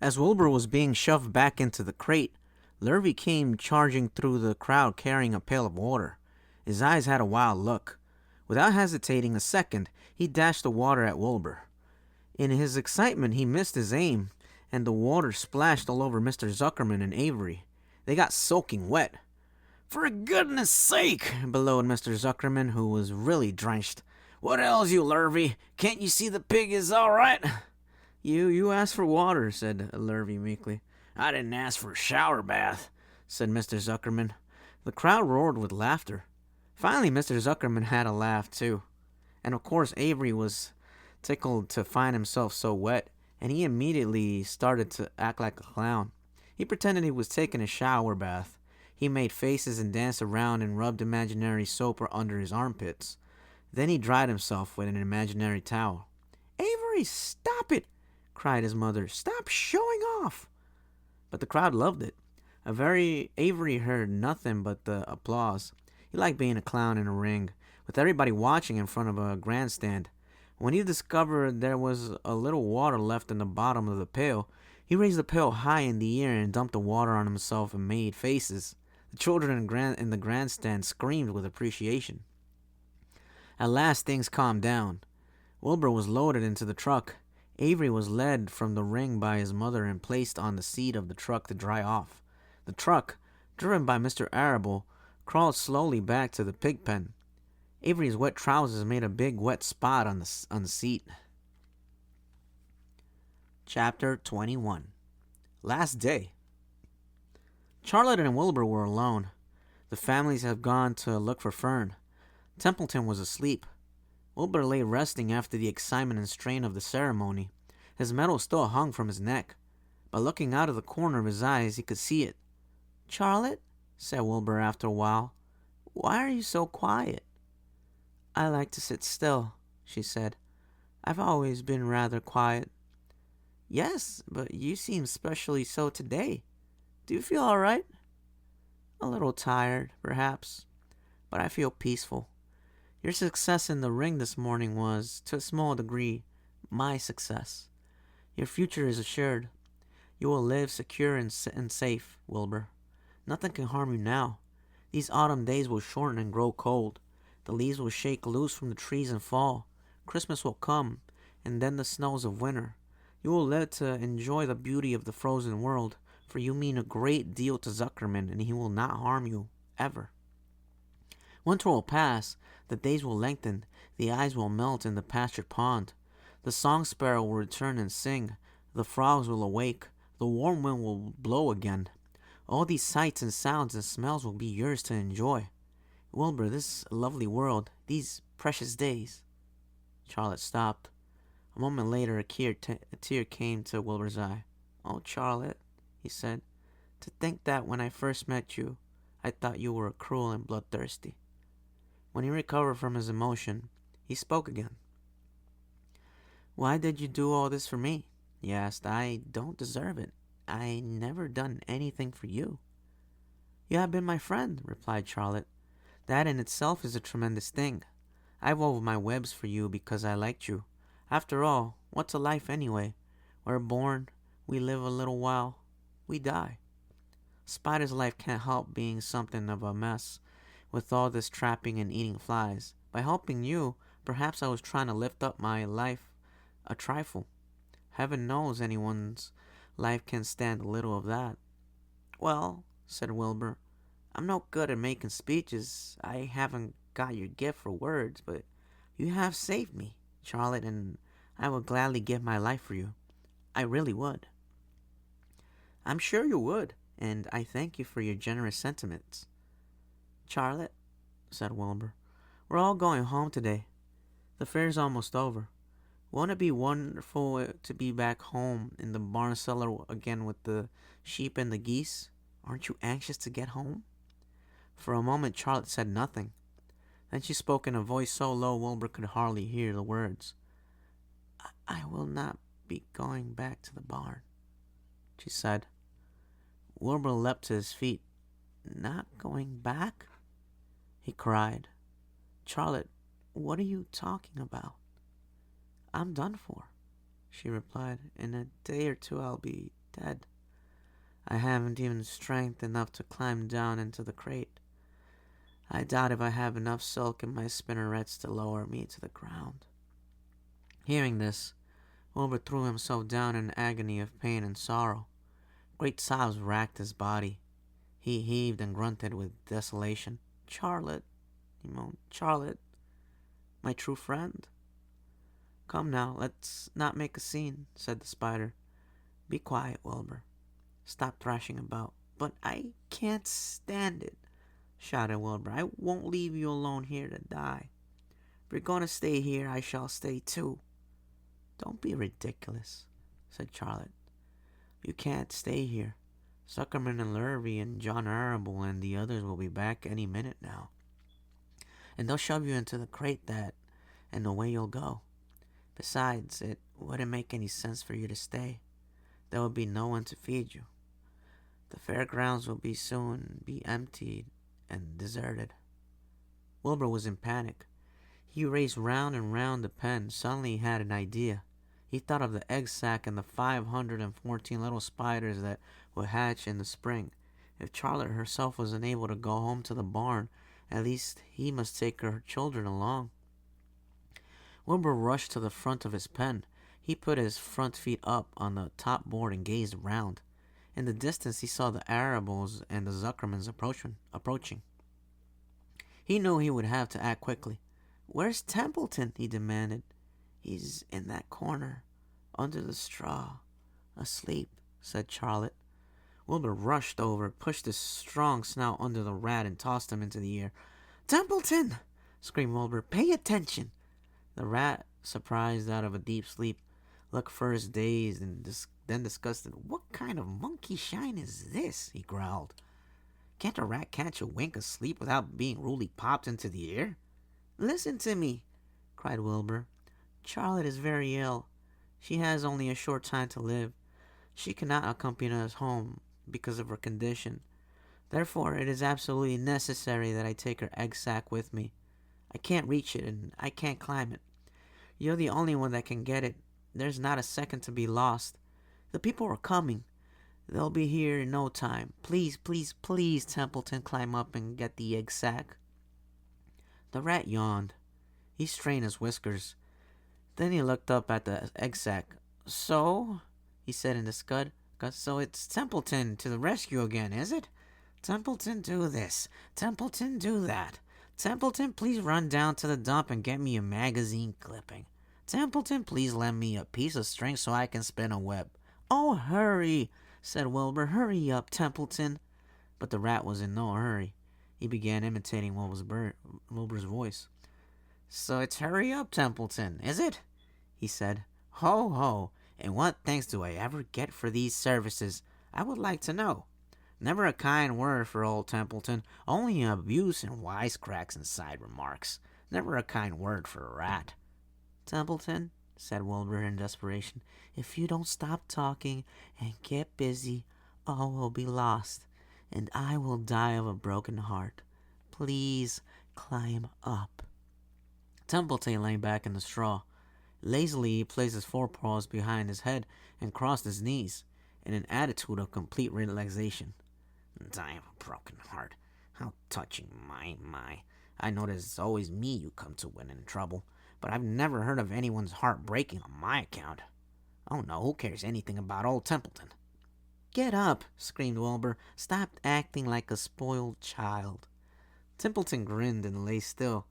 As Wilbur was being shoved back into the crate, Lurvy came charging through the crowd carrying a pail of water. His eyes had a wild look. Without hesitating a second, he dashed the water at Wilbur. In his excitement, he missed his aim, and the water splashed all over Mr. Zuckerman and Avery. They got soaking wet. "For goodness sake!" bellowed Mr. Zuckerman, who was really drenched. "What ails you, Lurvy? Can't you see the pig is all right?" You asked for water," said Lurvy meekly. "I didn't ask for a shower bath," said Mr. Zuckerman. The crowd roared with laughter. Finally, Mr. Zuckerman had a laugh, too. And of course, Avery was tickled to find himself so wet, and he immediately started to act like a clown. He pretended he was taking a shower bath. He made faces and danced around and rubbed imaginary soap under his armpits. Then he dried himself with an imaginary towel. "Avery, stop it!" cried his mother. "Stop showing off!" But the crowd loved it. Avery heard nothing but the applause. He liked being a clown in a ring, with everybody watching in front of a grandstand. When he discovered there was a little water left in the bottom of the pail, he raised the pail high in the air and dumped the water on himself and made faces. The children in the grandstand screamed with appreciation. At last things calmed down. Wilbur was loaded into the truck. Avery was led from the ring by his mother and placed on the seat of the truck to dry off. The truck, driven by Mr. Arable, crawled slowly back to the pig pen. Avery's wet trousers made a big wet spot on the seat. Chapter 21. Last Day. Charlotte and Wilbur were alone. The families had gone to look for Fern. Templeton was asleep. Wilbur lay resting after the excitement and strain of the ceremony. His medal still hung from his neck. By looking out of the corner of his eyes, he could see it. "Charlotte," said Wilbur after a while, "why are you so quiet?" "I like to sit still," she said. "I've always been rather quiet." "Yes, but you seem specially so today. Do you feel all right?" "A little tired, perhaps, but I feel peaceful. Your success in the ring this morning was, to a small degree, my success. Your future is assured. You will live secure and safe, Wilbur. Nothing can harm you now. These autumn days will shorten and grow cold. The leaves will shake loose from the trees and fall. Christmas will come, and then the snows of winter. You will live to enjoy the beauty of the frozen world, for you mean a great deal to Zuckerman, and he will not harm you, ever. Winter will pass, the days will lengthen, the ice will melt in the pastured pond. The song sparrow will return and sing, the frogs will awake, the warm wind will blow again. All these sights and sounds and smells will be yours to enjoy. Wilbur, this lovely world, these precious days." Charlotte stopped. A moment later, a tear came to Wilbur's eye. "Oh, Charlotte," he said, "to think that when I first met you, I thought you were cruel and bloodthirsty." When he recovered from his emotion, he spoke again. "Why did you do all this for me?" he asked. "I don't deserve it. I never done anything for you." "You have been my friend," replied Charlotte. "That in itself is a tremendous thing. I wove my webs for you because I liked you. After all, what's a life anyway? We're born, we live a little while, we die. Spider's life can't help being something of a mess, with all this trapping and eating flies. By helping you, perhaps I was trying to lift up my life a trifle. Heaven knows anyone's life can stand a little of that." "Well," said Wilbur, "I'm no good at making speeches. I haven't got your gift for words, but you have saved me, Charlotte, and I would gladly give my life for you. I really would." "I'm sure you would, and I thank you for your generous sentiments." "Charlotte," said Wilbur, "we're all going home today. The fair's almost over. Won't it be wonderful to be back home in the barn cellar again with the sheep and the geese? Aren't you anxious to get home?" For a moment Charlotte said nothing. Then she spoke in a voice so low Wilbur could hardly hear the words. I will not be going back to the barn," she said. Wilbur leapt to his feet. "Not going back?" he cried. "Charlotte, what are you talking about?" "I'm done for," she replied. "In a day or two I'll be Dead. I haven't even strength enough to climb down into the crate. I doubt if I have enough silk in my spinnerets to lower me to the ground." Hearing this, Wilbur threw himself down in an agony of pain and sorrow. Great sobs racked his body. He heaved and grunted with desolation. "Charlotte," he moaned. "Charlotte, my true friend." "Come now, let's not make a scene," said the spider. "Be quiet, Wilbur. Stop thrashing about." "But I can't stand it," shouted Wilbur. "I won't leave you alone here to die. If you're going to stay here, I shall stay too." "Don't be ridiculous," said Charlotte. "You can't stay here. Zuckerman and Lurvy and John Arable and the others will be back any minute now. And they'll shove you into the crate and away you'll go. Besides, it wouldn't make any sense for you to stay. There would be no one to feed you. The fairgrounds will soon be emptied and deserted." Wilbur was in panic. He raced round and round the pen. Suddenly he had an idea. He thought of the egg sack and the 514 little spiders that would hatch in the spring. If Charlotte herself was unable to go home to the barn, at least he must take her children along. Wilbur rushed to the front of his pen. He put his front feet up on the top board and gazed around. In the distance he saw the Arables and the Zuckermans approaching. He knew he would have to act quickly. "Where's Templeton?" he demanded. "He's in that corner, under the straw, asleep," said Charlotte. Wilbur rushed over, pushed his strong snout under the rat, and tossed him into the air. "Templeton!" screamed Wilbur. "Pay attention!" The rat, surprised out of a deep sleep, looked first dazed and then disgusted. "What kind of monkey shine is this?" he growled. "Can't a rat catch a wink of sleep without being rudely popped into the air?" "Listen to me," cried Wilbur. "Charlotte is very ill. She has only a short time to live. She cannot accompany us home because of her condition. Therefore, it is absolutely necessary that I take her egg sack with me. I can't reach it, and I can't climb it. You're the only one that can get it. There's not a second to be lost. The people are coming. They'll be here in no time. Please, please, please, Templeton, climb up and get the egg sack." The rat yawned. He strained his whiskers. Then he looked up at the egg sack. "So," he said in disgust, "so it's Templeton to the rescue again, is it? Templeton, do this. Templeton, do that. Templeton, please run down to the dump and get me a magazine clipping. Templeton, please lend me a piece of string so I can spin a web." "Oh, hurry," said Wilbur. "Hurry up, Templeton." But the rat was in no hurry. He began imitating Wilbur's voice. "So it's hurry up, Templeton, is it?" he said. "Ho, ho, and what thanks do I ever get for these services, I would like to know. Never a kind word for old Templeton, only abuse and wisecracks and side remarks. Never a kind word for a rat." "Templeton," said Wilbur in desperation, "if you don't stop talking and get busy, all will be lost, and I will die of a broken heart. Please climb up." Templeton lay back in the straw. Lazily he placed his forepaws behind his head and crossed his knees, in an attitude of complete relaxation. "Die of a broken heart. How touching, my. I notice it's always me you come to when in trouble, but I've never heard of anyone's heart breaking on my account. Oh no, who cares anything about old Templeton?" "Get up," screamed Wilbur. "Stop acting like a spoiled child." Templeton grinned and lay still.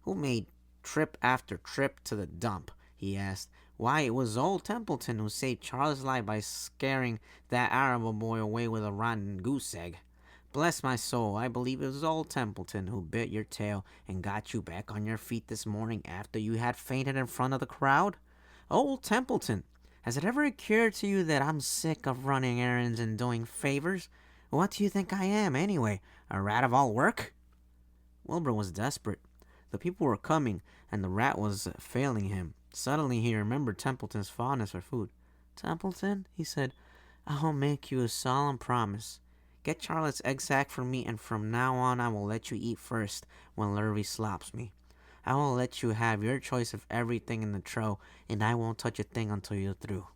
"Who made trip after trip to the dump?" he asked. "Why, it was old Templeton who saved Charlie's life by scaring that Arable boy away with a rotten goose egg. Bless my soul, I believe it was old Templeton who bit your tail and got you back on your feet this morning after you had fainted in front of the crowd. Old Templeton, has it ever occurred to you that I'm sick of running errands and doing favors? What do you think I am, anyway? A rat of all work?" Wilbur was desperate. The people were coming, and the rat was failing him. Suddenly he remembered Templeton's fondness for food. "Templeton," he said, "I'll make you a solemn promise. Get Charlotte's egg sack for me, and from now on I will let you eat first when Lurvy slops me. I will let you have your choice of everything in the trough, and I won't touch a thing until you're through."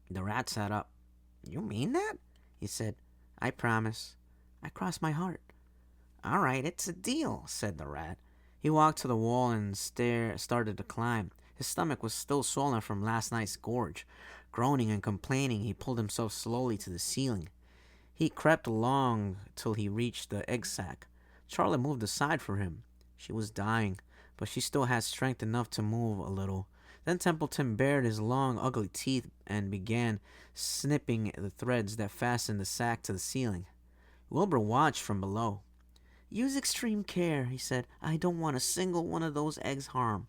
The rat sat up. You mean that? He said. I promise. I cross my heart. All right, it's a deal, said the rat. He walked to the wall and started to climb. His stomach was still swollen from last night's gorge. Groaning and complaining, he pulled himself slowly to the ceiling. He crept along till he reached the egg sack. Charlotte moved aside for him. She was dying, but she still had strength enough to move a little. Then Templeton bared his long, ugly teeth and began snipping the threads that fastened the sack to the ceiling. Wilbur watched from below. Use extreme care, he said. I don't want a single one of those eggs harmed.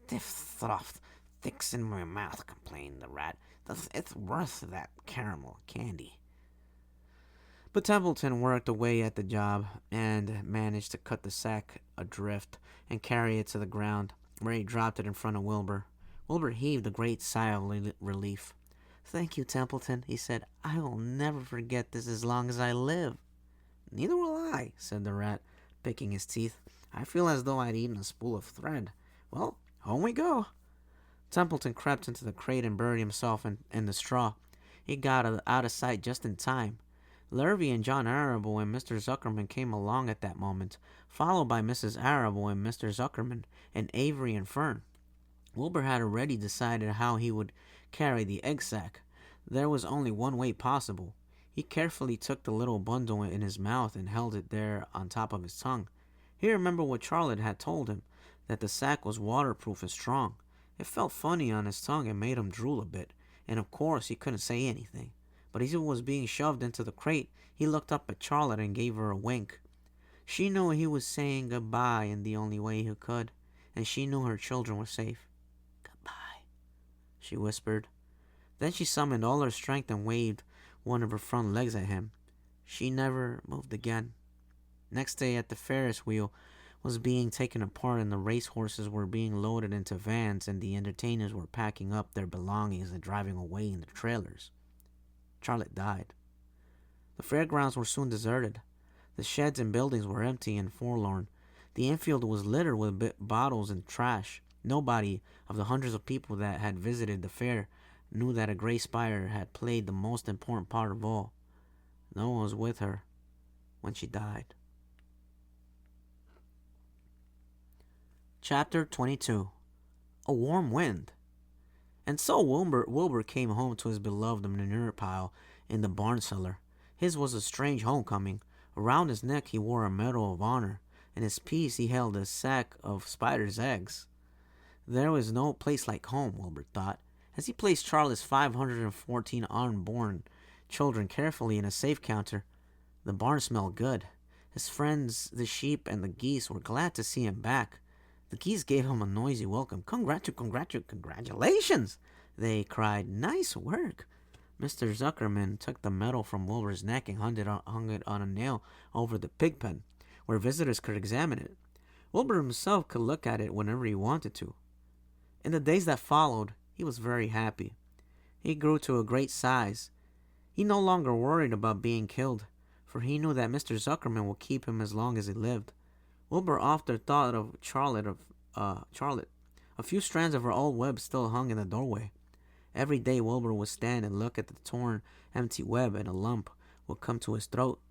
Diff thruff, thicks in my mouth, complained the rat. It's worth that caramel candy. But Templeton worked away at the job and managed to cut the sack adrift and carry it to the ground, where he dropped it in front of Wilbur. Wilbur heaved a great sigh of relief. Thank you, Templeton, he said. I will never forget this as long as I live. Neither will I, said the rat, picking his teeth. I feel as though I'd eaten a spool of thread. Well, home we go. Templeton crept into the crate and buried himself in the straw. He got out of sight just in time. Lurvy and John Arable and Mr. Zuckerman came along at that moment, followed by Mrs. Arable and Mr. Zuckerman, and Avery and Fern. Wilbur had already decided how he would carry the egg sack. There was only one way possible. He carefully took the little bundle in his mouth and held it there on top of his tongue. He remembered what Charlotte had told him, that the sack was waterproof and strong. It felt funny on his tongue and made him drool a bit, and of course he couldn't say anything. But as he was being shoved into the crate, he looked up at Charlotte and gave her a wink. She knew he was saying goodbye in the only way he could, and she knew her children were safe. Goodbye, she whispered. Then she summoned all her strength and waved one of her front legs at him. She never moved again. Next day at the Ferris wheel was being taken apart and the racehorses were being loaded into vans and the entertainers were packing up their belongings and driving away in their trailers. Charlotte died. The fairgrounds were soon deserted. The sheds and buildings were empty and forlorn. The infield was littered with bottles and trash. Nobody of the hundreds of people that had visited the fair knew that a gray spider had played the most important part of all. No one was with her when she died. Chapter 22. A Warm Wind. And so Wilbur came home to his beloved manure pile in the barn cellar. His was a strange homecoming. Around his neck he wore a medal of honor. In his piece he held a sack of spider's eggs. There was no place like home, Wilbur thought. As he placed Charlotte's 514 unborn children carefully in a safe counter, the barn smelled good. His friends, the sheep and the geese, were glad to see him back. The geese gave him a noisy welcome. Congratulations, they cried. Nice work. Mr. Zuckerman took the medal from Wilbur's neck and hung it on a nail over the pig pen, where visitors could examine it. Wilbur himself could look at it whenever he wanted to. In the days that followed, he was very happy. He grew to a great size. He no longer worried about being killed, for he knew that Mr. Zuckerman would keep him as long as he lived. Wilbur often thought of Charlotte. A few strands of her old web still hung in the doorway. Every day Wilbur would stand and look at the torn, empty web, and a lump would come to his throat.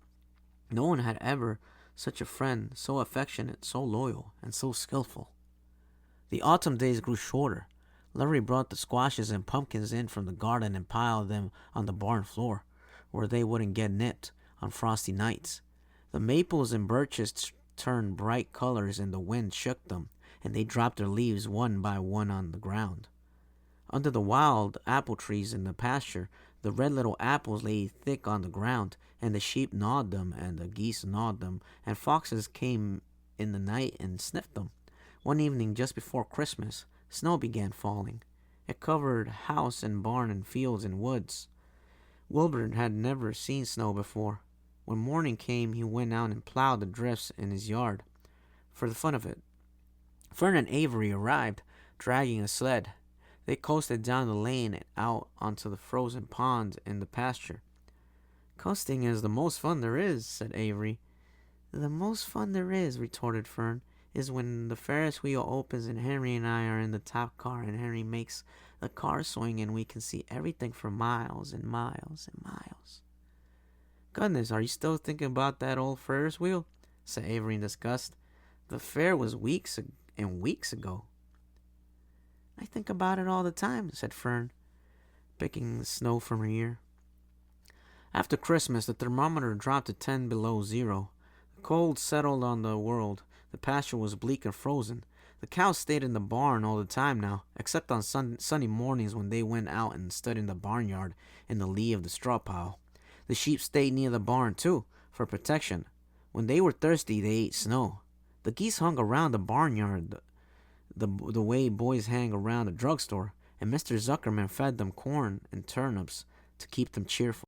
No one had ever such a friend, so affectionate, so loyal, and so skillful. The autumn days grew shorter. Larry brought the squashes and pumpkins in from the garden and piled them on the barn floor, where they wouldn't get nipped on frosty nights. The maples and birches turned bright colors and the wind shook them, and they dropped their leaves one by one on the ground. Under the wild apple trees in the pasture, the red little apples lay thick on the ground, and the sheep gnawed them, and the geese gnawed them, and foxes came in the night and sniffed them. One evening just before Christmas, snow began falling. It covered house and barn and fields and woods. Wilbur had never seen snow before. When morning came, he went out and plowed the drifts in his yard, for the fun of it. Fern and Avery arrived, dragging a sled. They coasted down the lane and out onto the frozen pond in the pasture. Coasting is the most fun there is, said Avery. The most fun there is, retorted Fern, is when the Ferris wheel opens and Henry and I are in the top car and Henry makes The cars swing and we can see everything for miles and miles and miles. Goodness, are you still thinking about that old Ferris wheel? Said Avery in disgust. The fair was weeks and weeks ago. I think about it all the time, said Fern, picking the snow from her ear. After Christmas, the thermometer dropped to 10 below zero. The cold settled on the world. The pasture was bleak and frozen. The cows stayed in the barn all the time now, except on sunny mornings when they went out and stood in the barnyard in the lee of the straw pile. The sheep stayed near the barn, too, for protection. When they were thirsty, they ate snow. The geese hung around the barnyard the way boys hang around a drugstore, and Mr. Zuckerman fed them corn and turnips to keep them cheerful.